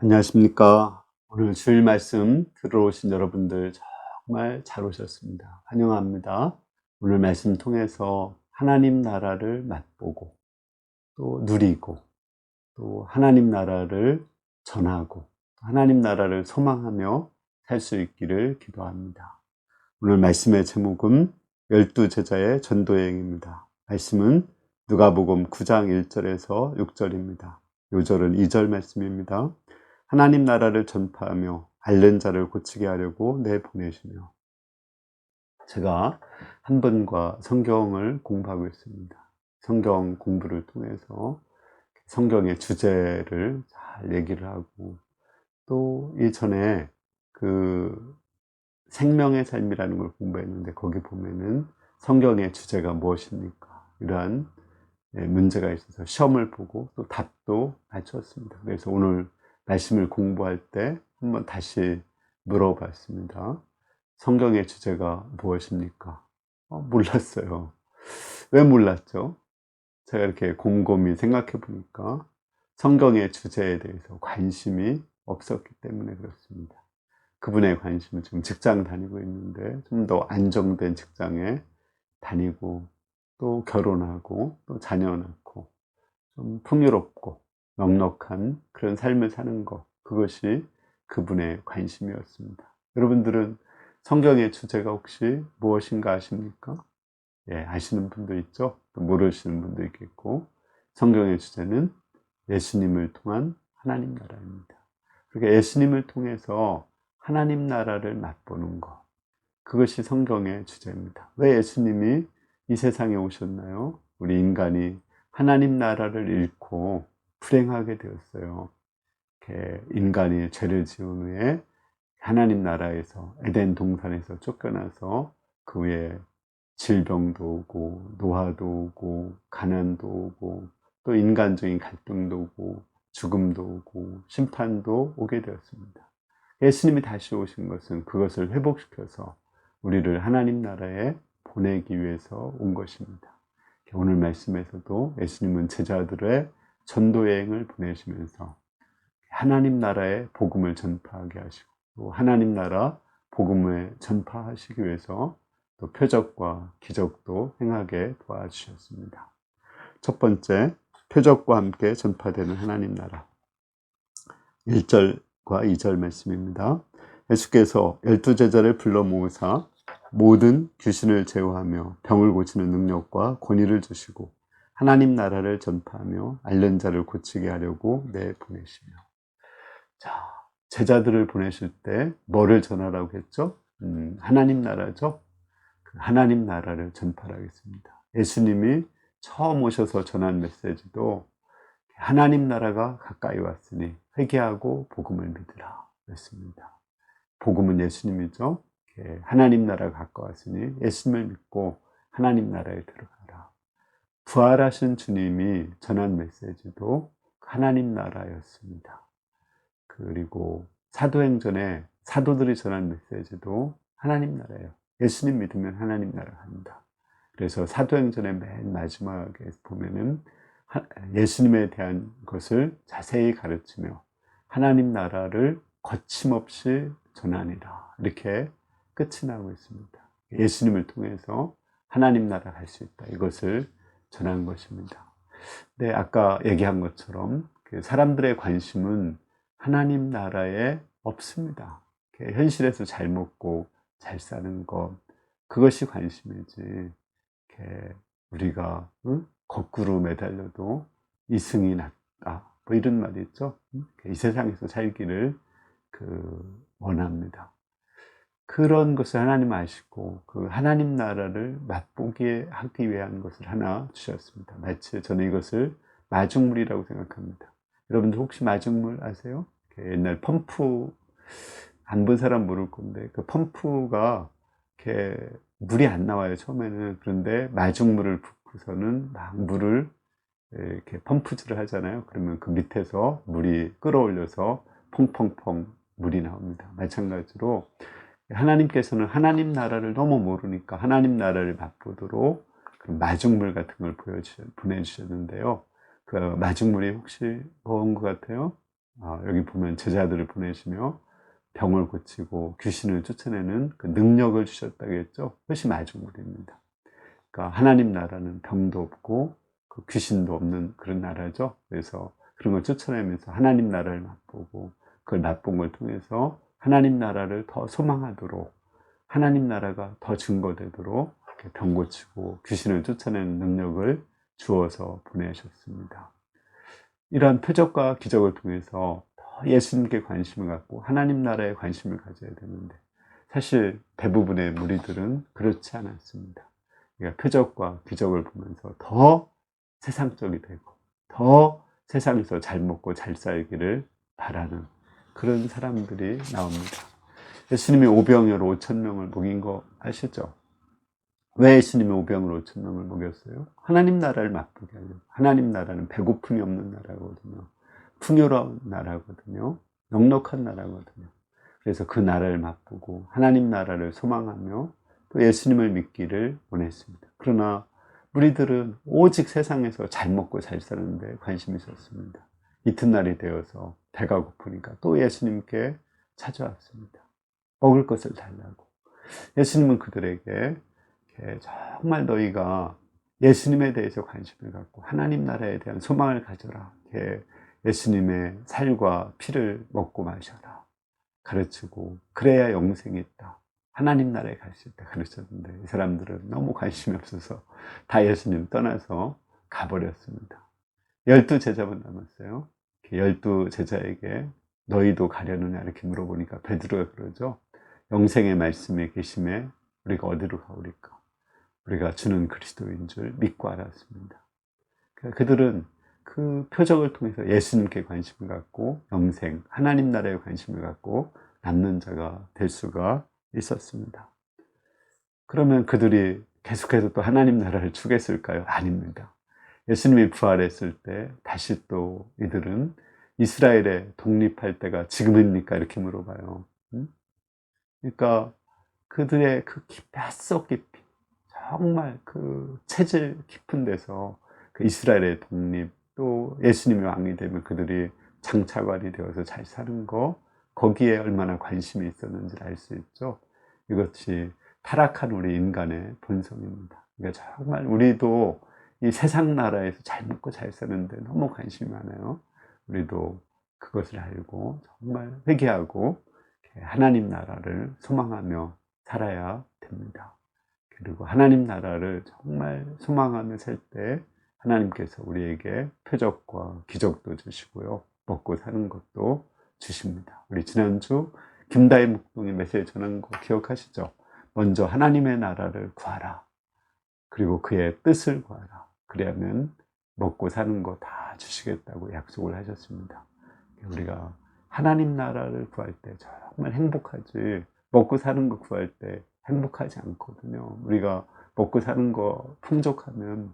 안녕하십니까. 오늘 주일 말씀 들어오신 여러분들 정말 잘 오셨습니다. 환영합니다. 오늘 말씀 통해서 하나님 나라를 맛보고 또 누리고 또 하나님 나라를 전하고 하나님 나라를 소망하며 살 수 있기를 기도합니다. 오늘 말씀의 제목은 12제자의 전도여행입니다. 말씀은 누가복음 9장 1절에서 6절입니다. 요절은 2절 말씀입니다. 하나님 나라를 전파하며 앓는 자를 고치게 하려고 내보내시며. 제가 한 번과 성경을 공부하고 있습니다. 성경 공부를 통해서 성경의 주제를 잘 얘기를 하고 또 이전에 그 생명의 삶이라는 걸 공부했는데 거기 보면은 성경의 주제가 무엇입니까? 이러한 문제가 있어서 시험을 보고 또 답도 맞췄습니다. 그래서 오늘 말씀을 공부할 때 한번 다시 물어봤습니다. 성경의 주제가 무엇입니까? 몰랐어요. 왜 몰랐죠? 제가 이렇게 곰곰이 생각해 보니까 성경의 주제에 대해서 관심이 없었기 때문에 그렇습니다. 그분의 관심은 지금 직장 다니고 있는데 좀 더 안정된 직장에 다니고 또 결혼하고 또 자녀 낳고 좀 풍요롭고 넉넉한 그런 삶을 사는 것, 그것이 그분의 관심이었습니다. 여러분들은 성경의 주제가 혹시 무엇인가 아십니까? 예, 아시는 분도 있죠. 또 모르시는 분도 있겠고, 성경의 주제는 예수님을 통한 하나님 나라입니다. 그러니까 예수님을 통해서 하나님 나라를 맛보는 것, 그것이 성경의 주제입니다. 왜 예수님이 이 세상에 오셨나요? 우리 인간이 하나님 나라를 잃고 불행하게 되었어요. 이렇게 인간이 죄를 지은 후에 하나님 나라에서 에덴 동산에서 쫓겨나서 그 후에 질병도 오고 노화도 오고 가난도 오고 또 인간적인 갈등도 오고 죽음도 오고 심판도 오게 되었습니다. 예수님이 다시 오신 것은 그것을 회복시켜서 우리를 하나님 나라에 보내기 위해서 온 것입니다. 오늘 말씀에서도 예수님은 제자들의 전도여행을 보내시면서 하나님 나라의 복음을 전파하게 하시고 또 하나님 나라 복음을 전파하시기 위해서 또 표적과 기적도 행하게 도와주셨습니다. 첫 번째, 표적과 함께 전파되는 하나님 나라. 1절과 2절 말씀입니다. 예수께서 12제자를 불러 모으사 모든 귀신을 제어하며 병을 고치는 능력과 권위를 주시고 하나님 나라를 전파하며 앓는 자를 고치게 하려고 내보내시며. 자, 제자들을 보내실 때 뭐를 전하라고 했죠? 하나님 나라죠. 그 하나님 나라를 전파하겠습니다. 예수님이 처음 오셔서 전한 메시지도 하나님 나라가 가까이 왔으니 회개하고 복음을 믿으라 그랬습니다. 복음은 예수님이죠. 하나님 나라가 가까웠으니 예수님을 믿고 하나님 나라에 들어가라. 부활하신 주님이 전한 메시지도 하나님 나라였습니다. 그리고 사도행전에 사도들이 전한 메시지도 하나님 나라예요. 예수님 믿으면 하나님 나라 갑니다. 그래서 사도행전의 맨 마지막에 보면은 예수님에 대한 것을 자세히 가르치며 하나님 나라를 거침없이 전하니라, 이렇게 끝이 나고 있습니다. 예수님을 통해서 하나님 나라 갈 수 있다, 이것을 전한 것입니다. 네, 아까 얘기한 것처럼 사람들의 관심은 하나님 나라에 없습니다. 현실에서 잘 먹고 잘 사는 것, 그것이 관심이지 우리가 거꾸로 매달려도 이승이 낫다, 뭐 이런 말이 있죠. 이 세상에서 살기를 원합니다. 그런 것을 하나님 아시고 그 하나님 나라를 맛보게 하기 위한 것을 하나 주셨습니다. 마치 저는 이것을 마중물이라고 생각합니다. 여러분들 혹시 마중물 아세요? 옛날 펌프, 안 본 사람 모를 건데 그 펌프가 이렇게 물이 안 나와요, 처음에는. 그런데 마중물을 붓고서는 막 물을 이렇게 펌프질을 하잖아요. 그러면 그 밑에서 물이 끌어올려서 퐁퐁퐁 물이 나옵니다. 마찬가지로 하나님께서는 하나님 나라를 너무 모르니까 하나님 나라를 맛보도록 그런 마중물 같은 걸 보내주셨는데요. 그 마중물이 혹시 뭔 것 같아요? 여기 보면 제자들을 보내시며 병을 고치고 귀신을 쫓아내는 그 능력을 주셨다고 했죠. 그것이 마중물입니다. 그러니까 하나님 나라는 병도 없고 그 귀신도 없는 그런 나라죠. 그래서 그런 걸 쫓아내면서 하나님 나라를 맛보고 그걸 맛본 걸 통해서 하나님 나라를 더 소망하도록, 하나님 나라가 더 증거되도록 병 고치고 귀신을 쫓아내는 능력을 주어서 보내셨습니다. 이러한 표적과 기적을 통해서 더 예수님께 관심을 갖고 하나님 나라에 관심을 가져야 되는데, 사실 대부분의 무리들은 그렇지 않았습니다. 그러니까 표적과 기적을 보면서 더 세상적이 되고 더 세상에서 잘 먹고 잘 살기를 바라는 그런 사람들이 나옵니다. 예수님이 오병이어로 5,000명을 먹인 거 아시죠? 왜 예수님이 오병이어로 5,000명을 먹였어요? 하나님 나라를 맛보게 하려고. 하나님 나라는 배고픔이 없는 나라거든요. 풍요로운 나라거든요. 넉넉한 나라거든요. 그래서 그 나라를 맛보고 하나님 나라를 소망하며 또 예수님을 믿기를 원했습니다. 그러나 무리들은 오직 세상에서 잘 먹고 잘 사는데 관심이 있었습니다. 이튿날이 되어서 배가 고프니까 또 예수님께 찾아왔습니다. 먹을 것을 달라고. 예수님은 그들에게 정말 너희가 예수님에 대해서 관심을 갖고 하나님 나라에 대한 소망을 가져라. 예수님의 살과 피를 먹고 마셔라. 가르치고 그래야 영생이 있다. 하나님 나라에 갈 수 있다 가르쳤는데 이 사람들은 너무 관심이 없어서 다 예수님 떠나서 가버렸습니다. 12제자분 남았어요. 12제자에게 너희도 가려느냐 이렇게 물어보니까 베드로가 그러죠. 영생의 말씀에 계심에 우리가 어디로 가오리까? 우리가 주는 그리스도인 줄 믿고 알았습니다. 그들은 그 표적을 통해서 예수님께 관심을 갖고 영생, 하나님 나라에 관심을 갖고 남는 자가 될 수가 있었습니다. 그러면 그들이 계속해서 또 하나님 나라를 추구했을까요? 아닙니다. 예수님이 부활했을 때 다시 또 이들은 이스라엘에 독립할 때가 지금입니까? 이렇게 물어봐요. 그러니까 그들의 그 뼛속 깊이, 정말 그 체질 깊은 데서 그 이스라엘의 독립, 또 예수님이 왕이 되면 그들이 장차관이 되어서 잘 사는 거, 거기에 얼마나 관심이 있었는지를 알 수 있죠. 이것이 타락한 우리 인간의 본성입니다. 그러니까 정말 우리도 이 세상 나라에서 잘 먹고 잘 사는데 너무 관심이 많아요. 우리도 그것을 알고 정말 회개하고 하나님 나라를 소망하며 살아야 됩니다. 그리고 하나님 나라를 정말 소망하며 살 때 하나님께서 우리에게 표적과 기적도 주시고요. 먹고 사는 것도 주십니다. 우리 지난주 김다희 목동이 메시지 전한 거 기억하시죠? 먼저 하나님의 나라를 구하라. 그리고 그의 뜻을 구하라. 그래야면 먹고 사는 거 다 주시겠다고 약속을 하셨습니다. 우리가 하나님 나라를 구할 때 정말 행복하지, 먹고 사는 거 구할 때 행복하지 않거든요. 우리가 먹고 사는 거 풍족하면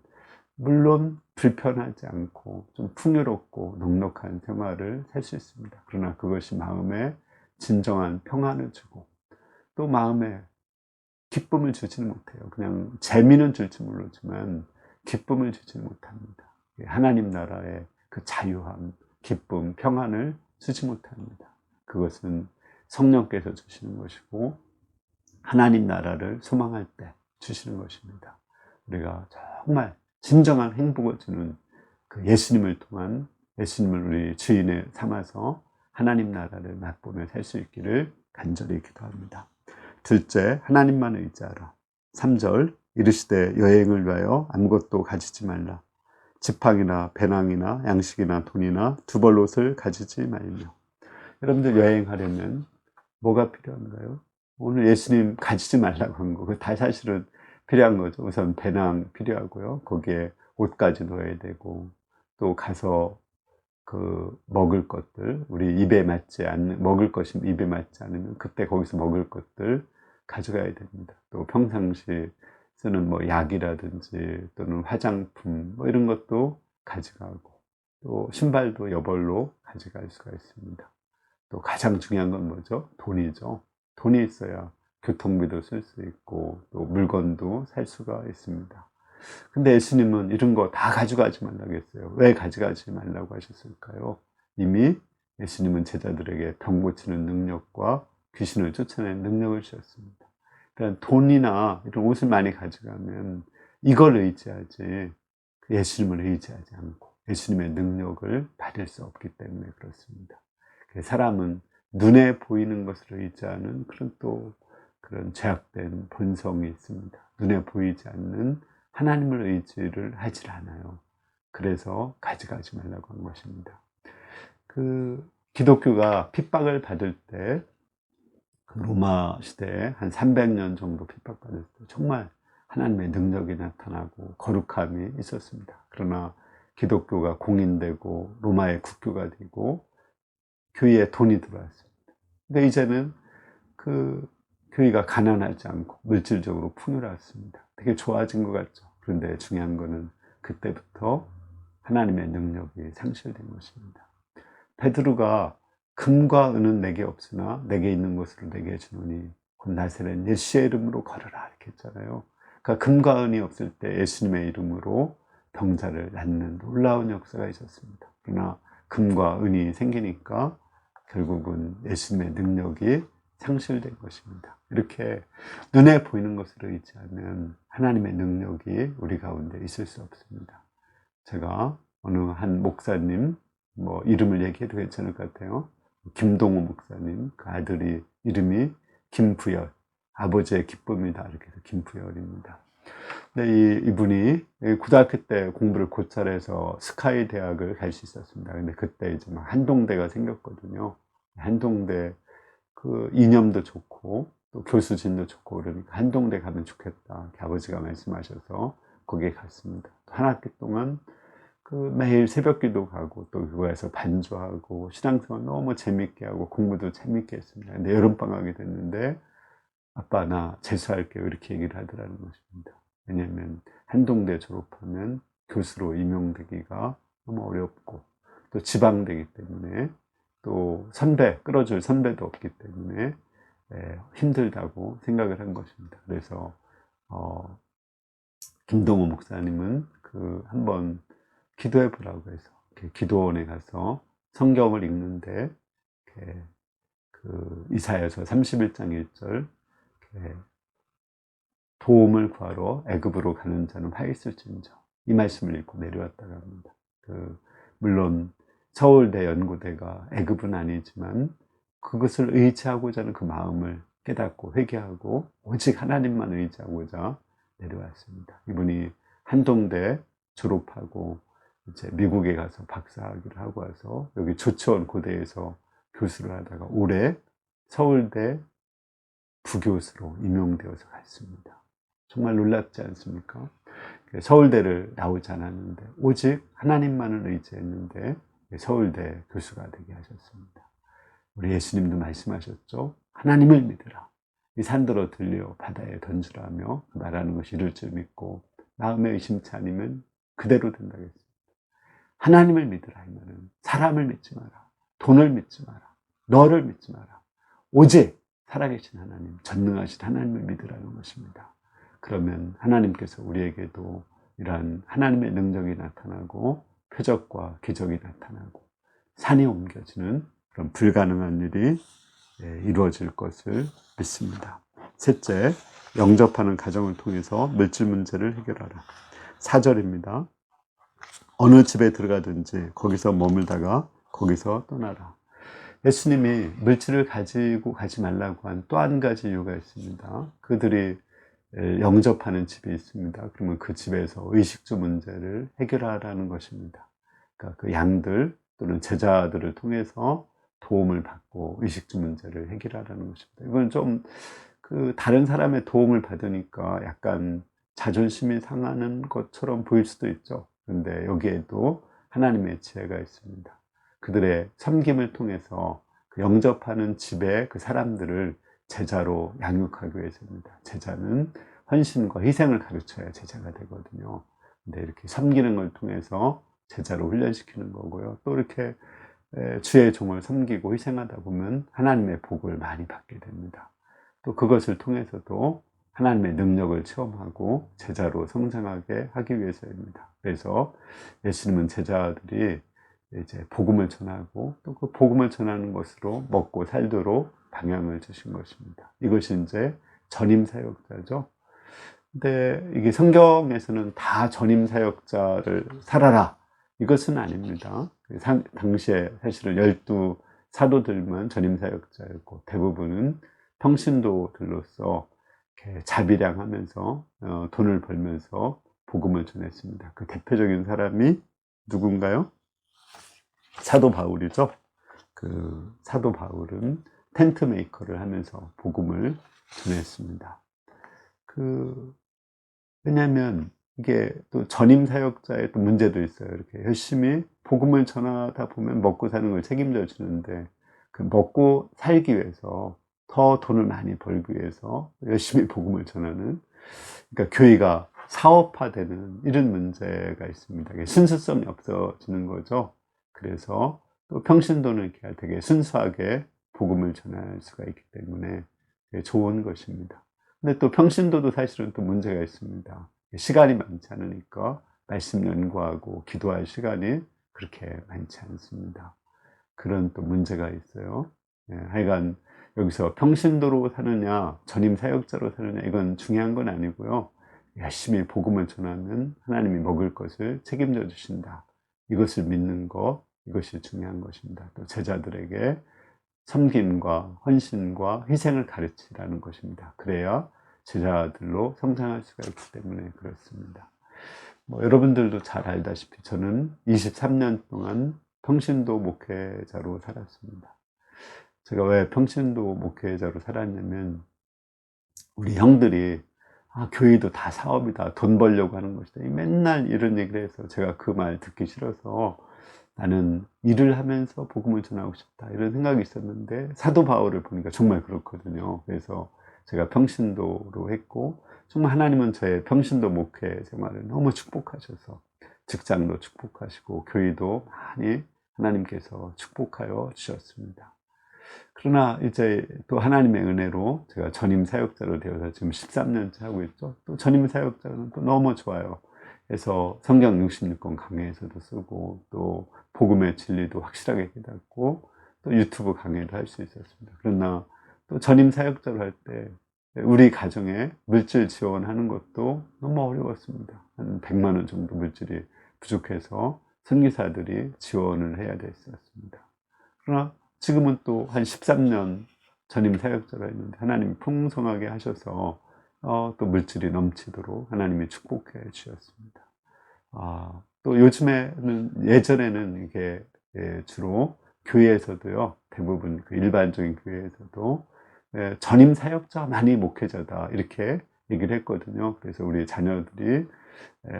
물론 불편하지 않고 좀 풍요롭고 넉넉한 생활을 살 수 있습니다. 그러나 그것이 마음에 진정한 평안을 주고 또 마음에 기쁨을 주지는 못해요. 그냥 재미는 줄지 모르지만 기쁨을 주지는 못합니다. 하나님 나라의 그 자유함, 기쁨, 평안을 주지 못합니다. 그것은 성령께서 주시는 것이고 하나님 나라를 소망할 때 주시는 것입니다. 우리가 정말 진정한 행복을 주는 그 예수님을 통한, 예수님을 우리 주인에 삼아서 하나님 나라를 맛보며 살 수 있기를 간절히 기도합니다. 둘째, 하나님만 의지하라. 3절, 이르시되 여행을 위하여 아무것도 가지지 말라. 지팡이나 배낭이나 양식이나 돈이나 두벌옷을 가지지 말며. 여러분들 여행하려면 뭐가 필요한가요? 오늘 예수님 가지지 말라고 한 거, 그거 다 사실은 필요한 거죠. 우선 배낭 필요하고요. 거기에 옷까지 넣어야 되고, 또 가서 그 먹을 것들, 우리 입에 맞지 않는, 먹을 것이 입에 맞지 않으면 그때 거기서 먹을 것들 가져가야 됩니다. 또 평상시 쓰는 뭐 약이라든지 또는 화장품 뭐 이런 것도 가져가고, 또 신발도 여벌로 가져갈 수가 있습니다. 또 가장 중요한 건 뭐죠? 돈이죠. 돈이 있어야 교통비도 쓸 수 있고 또 물건도 살 수가 있습니다. 근데 예수님은 이런 거 다 가져가지 말라고 했어요. 왜 가져가지 말라고 하셨을까요? 이미 예수님은 제자들에게 병 고치는 능력과 귀신을 쫓아내는 능력을 주셨습니다. 그러니까 돈이나 이런 옷을 많이 가져가면 이걸 의지하지 예수님을 의지하지 않고 예수님의 능력을 받을 수 없기 때문에 그렇습니다. 사람은 눈에 보이는 것을 의지하는 그런 죄악된 본성이 있습니다. 눈에 보이지 않는 하나님을 의지를 하질 않아요. 그래서 가져가지 말라고 한 것입니다. 기독교가 핍박을 받을 때 로마 시대에 한 300년 정도 핍박받을 때 정말 하나님의 능력이 나타나고 거룩함이 있었습니다. 그러나 기독교가 공인되고 로마의 국교가 되고 교회에 돈이 들어왔습니다. 근데 이제는 교회가 가난하지 않고 물질적으로 풍요로웠습니다. 되게 좋아진 것 같죠. 그런데 중요한 거는 그때부터 하나님의 능력이 상실된 것입니다. 베드로가 금과 은은 내게 없으나 내게 있는 것으로 내게 주노니 곧 나사렛 예수의 이름으로 걸어라 이렇게 했잖아요. 그러니까 금과 은이 없을 때 예수님의 이름으로 병자를 낫는 놀라운 역사가 있었습니다. 그러나 금과 은이 생기니까 결국은 예수님의 능력이 상실된 것입니다. 이렇게 눈에 보이는 것을 의지하면 하나님의 능력이 우리 가운데 있을 수 없습니다. 제가 어느 한 목사님 이름을 얘기해도 괜찮을 것 같아요. 김동호 목사님, 그 아들이 이름이 김부열, 아버지의 기쁨이다 이렇게 해서 김부열입니다. 근데 이분이 고등학교 때 공부를 고찰해서 스카이 대학을 갈 수 있었습니다. 근데 그때 이제 막 한동대가 생겼거든요. 한동대 이념도 좋고 또 교수진도 좋고 그러니까 한동대 가면 좋겠다. 아버지가 말씀하셔서 거기에 갔습니다. 한 학기 동안 매일 새벽기도 가고 또 그거에서 반주하고 신앙생활 너무 재밌게 하고 공부도 재밌게 했습니다. 근데 여름방학이 됐는데 아빠 나 재수할게요 이렇게 얘기를 하더라는 것입니다. 왜냐하면 한동대 졸업하면 교수로 임용되기가 너무 어렵고 또 지방되기 때문에 또 끌어줄 선배도 없기 때문에 힘들다고 생각을 한 것입니다. 그래서 김동호 목사님은 한번 기도해 보라고 해서 기도원에 가서 성경을 읽는데 이사야서 31장 1절 도움을 구하러 애굽으로 가는 자는 화 있을진저 이 말씀을 읽고 내려왔다고 합니다. 물론 서울대 연고대가 애굽은 아니지만 그것을 의지하고자 하는 그 마음을 깨닫고 회개하고 오직 하나님만 의지하고자 내려왔습니다. 이분이 한동대 졸업하고 이제 미국에 가서 박사학위를 하고 와서 여기 조치원 고대에서 교수를 하다가 올해 서울대 부교수로 임용되어서 갔습니다. 정말 놀랍지 않습니까? 서울대를 나오지 않았는데 오직 하나님만을 의지했는데 서울대 교수가 되게 하셨습니다. 우리 예수님도 말씀하셨죠. 하나님을 믿으라. 이 산더러 들려 바다에 던지라며 말하는 것이 이룰 줄 믿고 마음에 의심치 않으면 그대로 된다고 했습니다. 하나님을 믿으라 이 말은 사람을 믿지 마라. 돈을 믿지 마라. 너를 믿지 마라. 오직 살아계신 하나님, 전능하신 하나님을 믿으라는 것입니다. 그러면 하나님께서 우리에게도 이러한 하나님의 능력이 나타나고 표적과 기적이 나타나고 산이 옮겨지는 그런 불가능한 일이 이루어질 것을 믿습니다. 셋째, 영접하는 가정을 통해서 물질 문제를 해결하라. 4절입니다. 어느 집에 들어가든지 거기서 머물다가 거기서 떠나라. 예수님이 물질을 가지고 가지 말라고 한 또 한 가지 이유가 있습니다. 그들이 영접하는 집이 있습니다. 그러면 그 집에서 의식주 문제를 해결하라는 것입니다. 그러니까 그 양들 또는 제자들을 통해서 도움을 받고 의식주 문제를 해결하라는 것입니다. 이건 좀 다른 사람의 도움을 받으니까 약간 자존심이 상하는 것처럼 보일 수도 있죠. 그런데 여기에도 하나님의 지혜가 있습니다. 그들의 섬김을 통해서 영접하는 집의 그 사람들을 제자로 양육하기 위해서입니다. 제자는 헌신과 희생을 가르쳐야 제자가 되거든요. 근데 이렇게 섬기는 걸 통해서 제자로 훈련시키는 거고요. 또 이렇게 주의 종을 섬기고 희생하다 보면 하나님의 복을 많이 받게 됩니다. 또 그것을 통해서도 하나님의 능력을 체험하고 제자로 성장하게 하기 위해서입니다. 그래서 예수님은 제자들이 이제 복음을 전하고 또 그 복음을 전하는 것으로 먹고 살도록 방향을 주신 것입니다. 이것이 이제 전임 사역자죠. 근데 이게 성경에서는 다 전임 사역자를 살아라 이것은 아닙니다. 당시에 사실은 12 사도들만 전임 사역자였고 대부분은 평신도들로서 이렇게 자비량하면서 돈을 벌면서 복음을 전했습니다. 그 대표적인 사람이 누군가요? 사도 바울이죠. 그 사도 바울은 텐트 메이커를 하면서 복음을 전했습니다. 왜냐하면 이게 또 전임 사역자의 또 문제도 있어요. 이렇게 열심히 복음을 전하다 보면 먹고 사는 걸 책임져 주는데 그 먹고 살기 위해서 더 돈을 많이 벌기 위해서 열심히 복음을 전하는, 그러니까 교회가 사업화되는 이런 문제가 있습니다. 순수성이 없어지는 거죠. 그래서 또 평신도는 되게 순수하게 복음을 전할 수가 있기 때문에 좋은 것입니다. 근데 또 평신도도 사실은 또 문제가 있습니다. 시간이 많지 않으니까 말씀 연구하고 기도할 시간이 그렇게 많지 않습니다. 그런 또 문제가 있어요. 하여간 여기서 평신도로 사느냐 전임 사역자로 사느냐 이건 중요한 건 아니고요. 열심히 복음을 전하면 하나님이 먹을 것을 책임져 주신다. 이것을 믿는 것, 이것이 중요한 것입니다. 또 제자들에게 섬김과 헌신과 희생을 가르치라는 것입니다. 그래야 제자들로 성장할 수가 있기 때문에 그렇습니다. 여러분들도 잘 알다시피 저는 23년 동안 평신도 목회자로 살았습니다. 제가 왜 평신도 목회자로 살았냐면 우리 형들이 교회도 다 사업이다, 돈 벌려고 하는 것이다, 맨날 이런 얘기를 해서 제가 그 말 듣기 싫어서 나는 일을 하면서 복음을 전하고 싶다 이런 생각이 있었는데 사도 바울을 보니까 정말 그렇거든요. 그래서 제가 평신도로 했고 정말 하나님은 저의 평신도 목회 생활을 너무 축복하셔서 직장도 축복하시고 교회도 많이 하나님께서 축복하여 주셨습니다. 그러나 이제 또 하나님의 은혜로 제가 전임 사역자로 되어서 지금 13년째 하고 있죠. 또 전임 사역자는 또 너무 좋아요. 그래서 성경 66권 강해에서도 쓰고 또 복음의 진리도 확실하게 깨닫고 또 유튜브 강의도 할 수 있었습니다. 그러나 또 전임 사역자로 할 때 우리 가정에 물질 지원하는 것도 너무 어려웠습니다. 한 100만 원 정도 물질이 부족해서 선교사들이 지원을 해야 됐었습니다. 그러나 지금은 또 한 13년 전임 사역자로 했는데 하나님이 풍성하게 하셔서 또 물질이 넘치도록 하나님이 축복해 주셨습니다. 또 요즘에는, 예전에는 이게 주로 교회에서도요, 대부분 그 일반적인 교회에서도 전임 사역자만이 목회자다 이렇게 얘기를 했거든요. 그래서 우리 자녀들이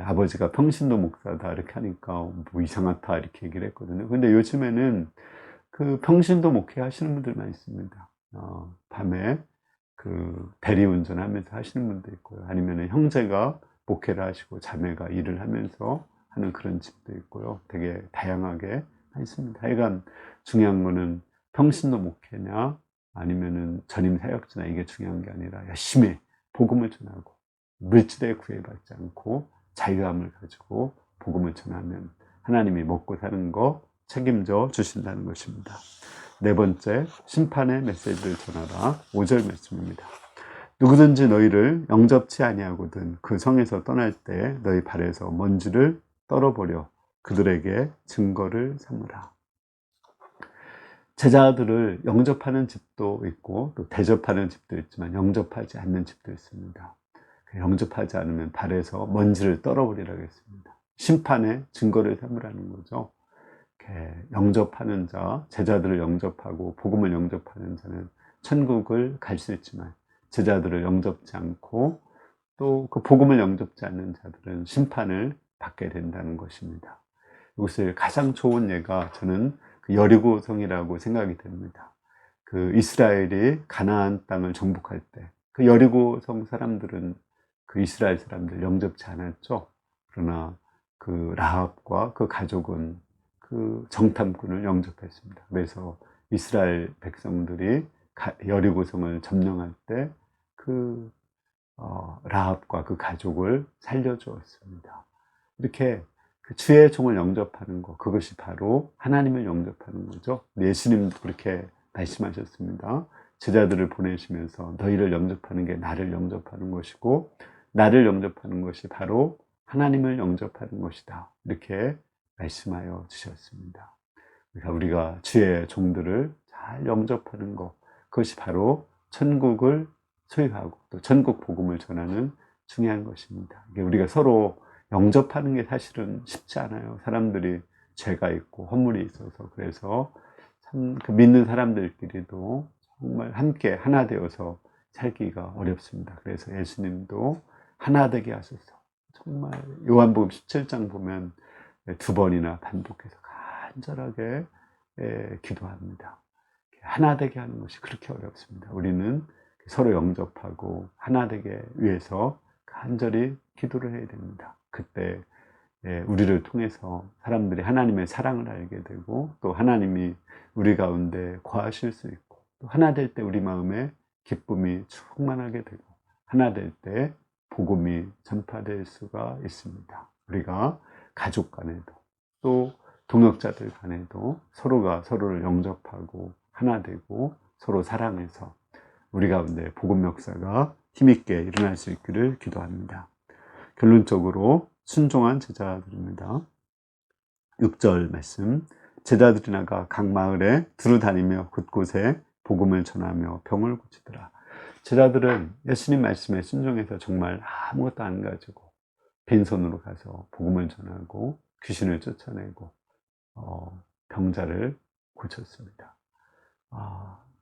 아버지가 평신도 목사다 이렇게 하니까 뭐 이상하다 이렇게 얘기를 했거든요. 근데 요즘에는 그 평신도 목회 하시는 분들만 있습니다. 밤에 그 대리운전 하면서 하시는 분도 있고요. 아니면 형제가 목회를 하시고 자매가 일을 하면서 하는 그런 집도 있고요. 되게 다양하게 있습니다. 하여간 중요한 거는 평신도 목회냐 아니면은 전임 사역자냐 이게 중요한 게 아니라 열심히 복음을 전하고 물질에 구애받지 않고 자유함을 가지고 복음을 전하면 하나님이 먹고 사는 거 책임져 주신다는 것입니다. 네 번째, 심판의 메시지를 전하라. 5절 말씀입니다. 누구든지 너희를 영접치 아니하거든 그 성에서 떠날 때 너희 발에서 먼지를 떨어버려 그들에게 증거를 삼으라. 제자들을 영접하는 집도 있고 또 대접하는 집도 있지만 영접하지 않는 집도 있습니다. 영접하지 않으면 발에서 먼지를 떨어버리라고 했습니다. 심판의 증거를 삼으라는 거죠. 영접하는 자, 제자들을 영접하고 복음을 영접하는 자는 천국을 갈 수 있지만 제자들을 영접지 않고 또 그 복음을 영접지 않는 자들은 심판을 받게 된다는 것입니다. 이것을 가장 좋은 예가 저는 그 여리고성이라고 생각이 됩니다. 그 이스라엘이 가나안 땅을 정복할 때 그 여리고성 사람들은 그 이스라엘 사람들 영접지 않았죠. 그러나 그 라합과 그 가족은 그 정탐꾼을 영접했습니다. 그래서 이스라엘 백성들이 여리고성을 점령할 때 그 라합과 그 가족을 살려주었습니다. 이렇게 그 주의 종을 영접하는 것, 그것이 바로 하나님을 영접하는 거죠. 예수님도 그렇게 말씀하셨습니다. 제자들을 보내시면서 너희를 영접하는 게 나를 영접하는 것이고 나를 영접하는 것이 바로 하나님을 영접하는 것이다. 이렇게 말씀하여 주셨습니다. 그러니까 우리가 주의 종들을 잘 영접하는 것, 그것이 바로 천국을 소유하고 또 천국 복음을 전하는 중요한 것입니다. 우리가 서로 영접하는 게 사실은 쉽지 않아요. 사람들이 죄가 있고 허물이 있어서. 그래서 참 그 믿는 사람들끼리도 정말 함께 하나 되어서 살기가 어렵습니다. 그래서 예수님도 하나 되게 하소서. 정말 요한복음 17장 보면 2번이나 반복해서 간절하게 기도합니다. 하나 되게 하는 것이 그렇게 어렵습니다. 우리는 서로 영접하고 하나 되게 위해서 간절히 기도를 해야 됩니다. 그때 우리를 통해서 사람들이 하나님의 사랑을 알게 되고 또 하나님이 우리 가운데 거하실 수 있고 또 하나 될 때 우리 마음에 기쁨이 충만하게 되고 하나 될 때 복음이 전파될 수가 있습니다. 우리가 가족 간에도 또 동역자들 간에도 서로가 서로를 영접하고 하나 되고 서로 사랑해서 우리 가운데 복음 역사가 힘있게 일어날 수 있기를 기도합니다. 결론적으로 순종한 제자들입니다. 6절 말씀, 제자들이 나가 각 마을에 두루 다니며 곳곳에 복음을 전하며 병을 고치더라. 제자들은 예수님 말씀에 순종해서 정말 아무것도 안 가지고 빈손으로 가서 복음을 전하고 귀신을 쫓아내고 병자를 고쳤습니다.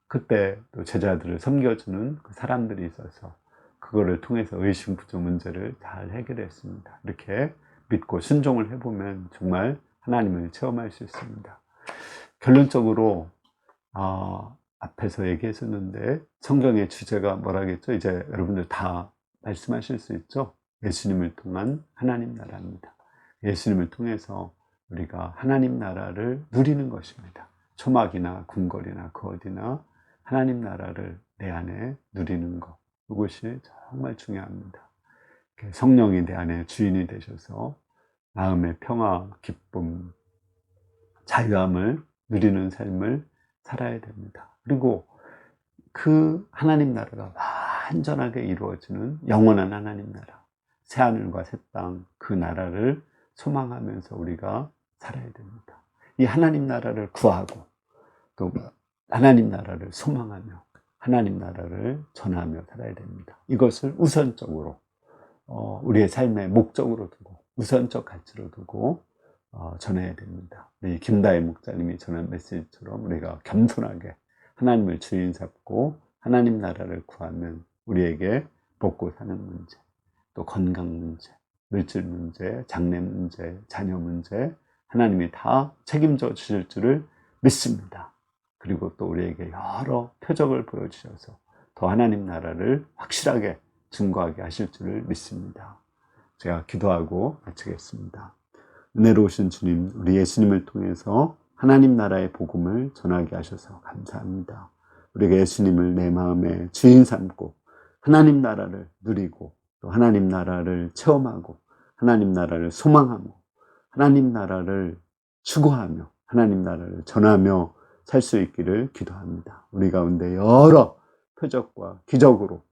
그때 또 제자들을 섬겨주는 그 사람들이 있어서 그거를 통해서 의심부조 문제를 잘 해결했습니다. 이렇게 믿고 순종을 해보면 정말 하나님을 체험할 수 있습니다. 결론적으로 앞에서 얘기했었는데 성경의 주제가 뭐라겠죠? 이제 여러분들 다 말씀하실 수 있죠? 예수님을 통한 하나님 나라입니다. 예수님을 통해서 우리가 하나님 나라를 누리는 것입니다. 초막이나 궁궐이나 그 어디나 하나님 나라를 내 안에 누리는 것, 이것이 정말 중요합니다. 성령이 내 안에 주인이 되셔서 마음의 평화, 기쁨, 자유함을 누리는 삶을 살아야 됩니다. 그리고 그 하나님 나라가 완전하게 이루어지는 영원한 하나님 나라, 새하늘과 새 땅, 그 나라를 소망하면서 우리가 살아야 됩니다. 이 하나님 나라를 구하고 또 하나님 나라를 소망하며 하나님 나라를 전하며 살아야 됩니다. 이것을 우선적으로 우리의 삶의 목적으로 두고 우선적 가치로 두고 전해야 됩니다. 우리 김다혜 목사님이 전한 메시지처럼 우리가 겸손하게 하나님을 주인 삼고 하나님 나라를 구하면 우리에게 먹고 사는 문제, 또 건강 문제, 물질 문제, 장래 문제, 자녀 문제 하나님이 다 책임져 주실 줄을 믿습니다. 그리고 또 우리에게 여러 표적을 보여주셔서 더 하나님 나라를 확실하게 증거하게 하실 줄을 믿습니다. 제가 기도하고 마치겠습니다. 은혜로우신 주님, 우리 예수님을 통해서 하나님 나라의 복음을 전하게 하셔서 감사합니다. 우리가 예수님을 내 마음의 주인 삼고 하나님 나라를 누리고 또 하나님 나라를 체험하고 하나님 나라를 소망하고 하나님 나라를 추구하며 하나님 나라를 전하며 살 수 있기를 기도합니다. 우리 가운데 여러 표적과 기적으로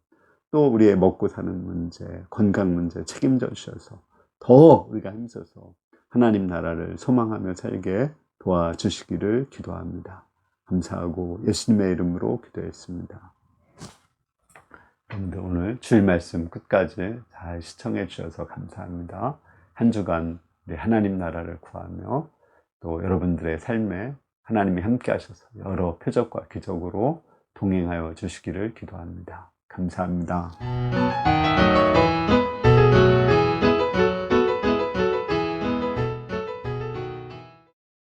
또 우리의 먹고 사는 문제, 건강 문제 책임져 주셔서 더 우리가 힘써서 하나님 나라를 소망하며 살게 도와주시기를 기도합니다. 감사하고 예수님의 이름으로 기도했습니다. 여러분들 오늘 주일 말씀 끝까지 잘 시청해 주셔서 감사합니다. 한 주간 우리 하나님 나라를 구하며 또 여러분들의 삶에 하나님이 함께 하셔서 여러 표적과 기적으로 동행하여 주시기를 기도합니다. 감사합니다.